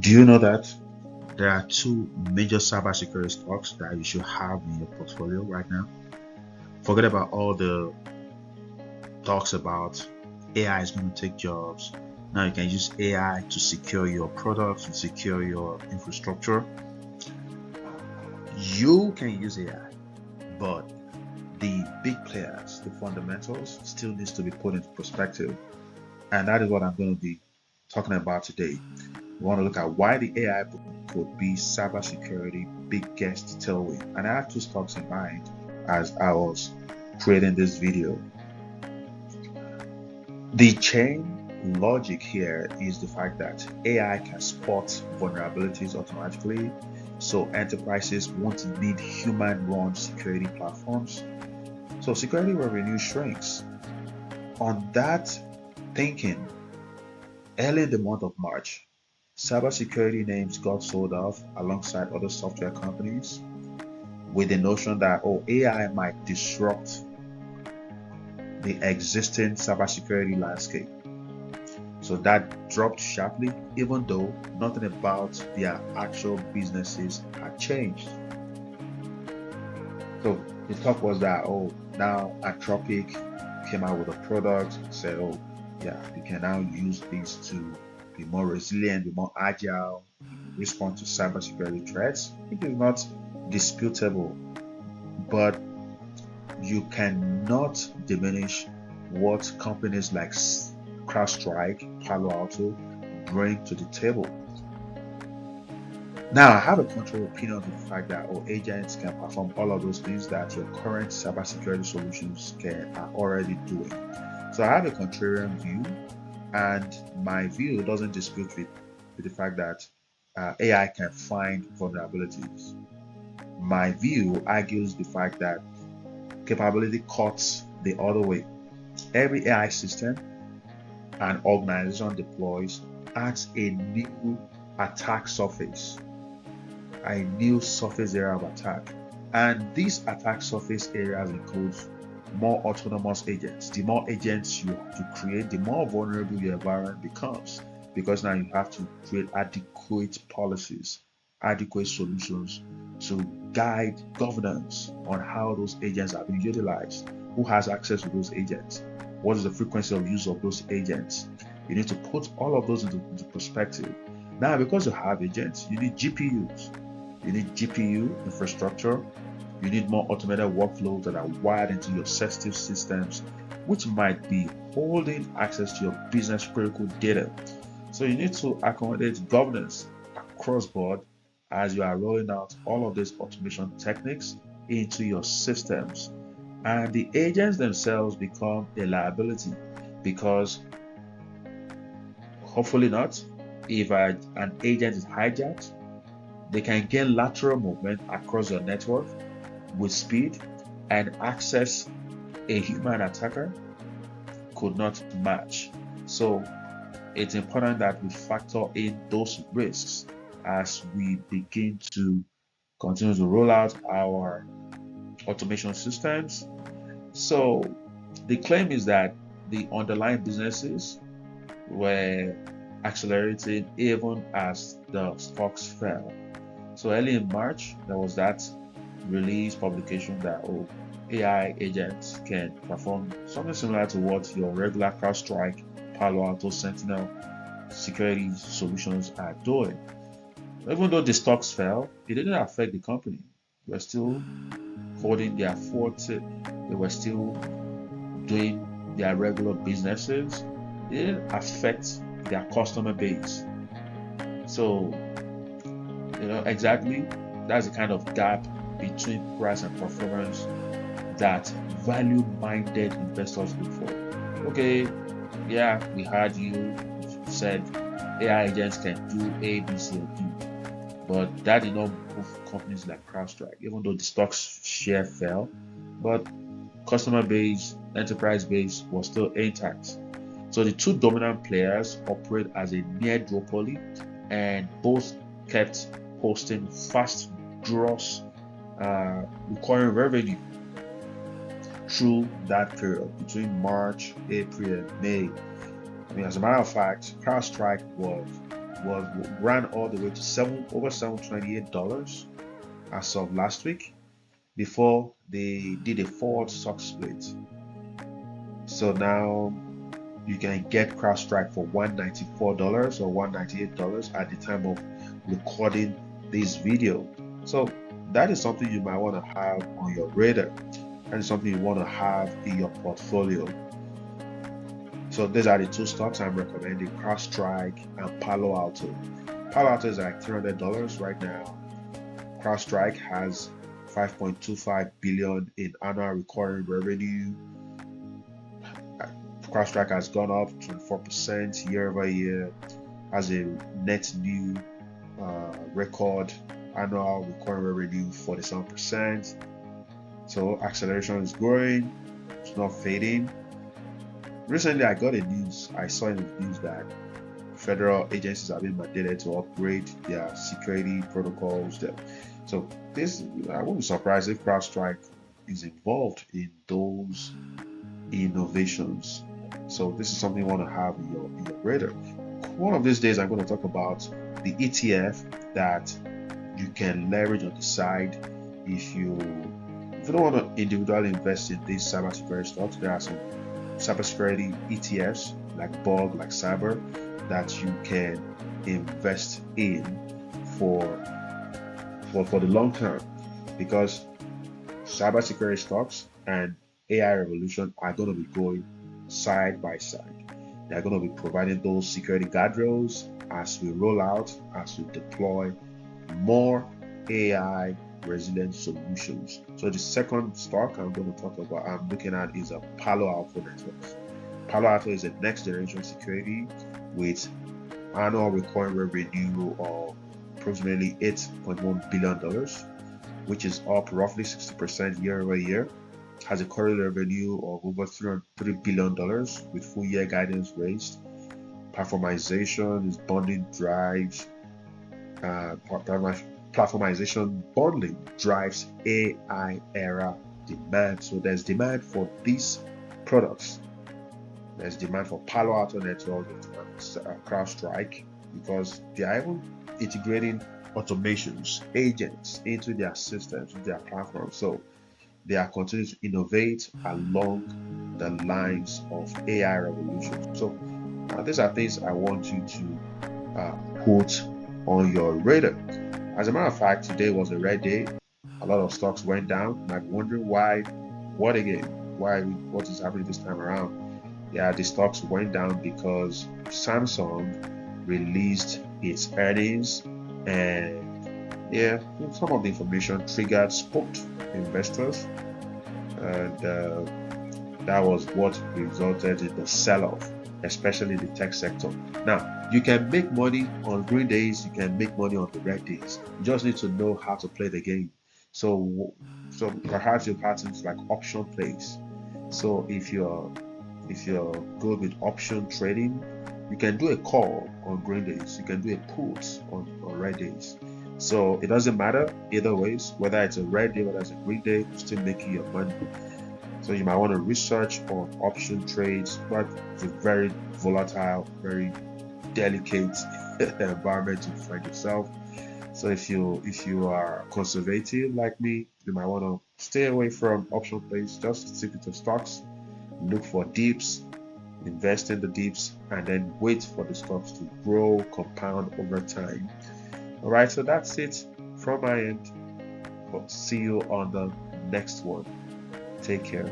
Do you know that there are two major cybersecurity stocks that you should have in your portfolio right now? Forget about all the talks about AI is going to take jobs. Now you can use AI to secure your products, to secure your infrastructure. You can use AI, but the big players, the fundamentals, still needs to be put into perspective. And that is what I'm going to be talking about today. We want to look at why the AI boom could be cybersecurity biggest tailwind. And I have two stocks in mind as I was creating this video. The chain logic here is the fact that AI can spot vulnerabilities automatically, so enterprises won't need human-run security platforms. So security revenue shrinks. On that thinking, early in the month of March, cybersecurity names got sold off alongside other software companies with the notion that, oh, AI might disrupt the existing cybersecurity landscape. So that dropped sharply, even though nothing about their actual businesses had changed. So the talk was that, oh, now Anthropic came out with a product, said, oh, yeah, you can now use these to be more resilient, be more agile, respond to cybersecurity threats. It is not disputable, but you cannot diminish what companies like CrowdStrike, Palo Alto bring to the table. Now, I have a contrary opinion on the fact that agents can perform all of those things that your current cybersecurity solutions are already doing. So I have a contrarian view, and my view doesn't dispute with the fact that AI can find vulnerabilities. My view argues the fact that capability cuts the other way. Every AI system an organization deploys adds a new attack surface, a new surface area of attack. And these attack surface areas include more autonomous agents. The more agents you create, the more vulnerable your environment becomes, because now you have to create adequate policies, adequate solutions to guide governance on how those agents are being utilized, who has access to those agents, what is the frequency of use of those agents. You need to put all of those into perspective. Now, because you have agents, you need GPUs, you need GPU infrastructure, you need more automated workflows that are wired into your sensitive systems, which might be holding access to your business critical data. So you need to accommodate governance across board as you are rolling out all of these automation techniques into your systems. And the agents themselves become a liability, because hopefully not, if an agent is hijacked, they can gain lateral movement across your network with speed and access a human attacker could not match. So it's important that we factor in those risks as we begin to continue to roll out our automation systems. So the claim is that the underlying businesses were accelerating even as the stocks fell. So early in March, there was that release publication that AI agents can perform something similar to what your regular CrowdStrike, Palo Alto, Sentinel security solutions are doing. Even though the stocks fell, it didn't affect the company. They were still holding their fort. They were still doing their regular businesses. It didn't affect their customer base. So, exactly, that's the kind of gap between price and performance that value-minded investors look for. Okay, yeah, we heard you said AI agents can do A, B, C, or D, but that did not move companies like CrowdStrike, even though the stock's share fell, but customer base, enterprise base was still intact. So the two dominant players operate as a near duopoly, and both kept posting fast gross recurring revenue through that period between March, April, and May. I mean, as a matter of fact, CrowdStrike was ran all the way to over $728 as of last week, before they did a forward stock split. So now you can get CrowdStrike for $194 or $198 at the time of recording this video. So that is something you might want to have on your radar, and something you want to have in your portfolio. So these are the two stocks I'm recommending: CrowdStrike and Palo Alto. Palo Alto is like $300 right now. CrowdStrike has 5.25 billion in annual recurring revenue. CrowdStrike has gone up 24% year over year, has a net new record annual recurring revenue 47%. So acceleration is growing, it's not fading. Recently, I saw in the news that federal agencies have been mandated to upgrade their security protocols. So this, I wouldn't be surprised if CrowdStrike is involved in those innovations. So this is something you want to have in your radar. One of these days, I'm going to talk about the ETF that you can leverage on the side if you don't want to individually invest in these cybersecurity stocks. There are some cybersecurity ETFs like Bug, like Cyber, that you can invest in for the long term, because cybersecurity stocks and AI revolution are going to be going side by side. They're going to be providing those security guardrails as we roll out, as we deploy more AI resilient solutions. So the second stock I'm looking at is a Palo Alto Networks. Palo Alto is a next generation security with annual recurring revenue of approximately $8.1 billion, which is up roughly 60% year over year. Has a quarterly revenue of over $303 billion with full year guidance raised. Platformization is bonding drives platformization bundling drives AI era demand. So there's demand for these products. There's demand for Palo Alto Networks, CrowdStrike, because they are even integrating automations, agents into their systems, into their platforms. So they are continuing to innovate along the lines of AI revolution. So these are things I want you to put on your radar. As a matter of fact, today was a red day. A lot of stocks went down. I'm wondering why. What again? What is happening this time around? Yeah, the stocks went down because Samsung released its earnings, and yeah, some of the information triggered spooked investors, and that was what resulted in the sell-off, especially in the tech sector. Now, you can make money on green days, you can make money on the red days. You just need to know how to play the game. So perhaps you've had things like option plays. So if you're good with option trading, you can do a call on green days, you can do a put on red days. So it doesn't matter either ways, whether it's a red day, whether it's a green day, you're still making your money. So you might want to research on option trades, but it's a very volatile, very delicate environment to find yourself. So if you are conservative like me, you might want to stay away from option plays. Just stick with your stocks, look for dips, invest in the dips, and then wait for the stocks to grow, compound over time. All right, so that's it from my end. But see you on the next one. Take care.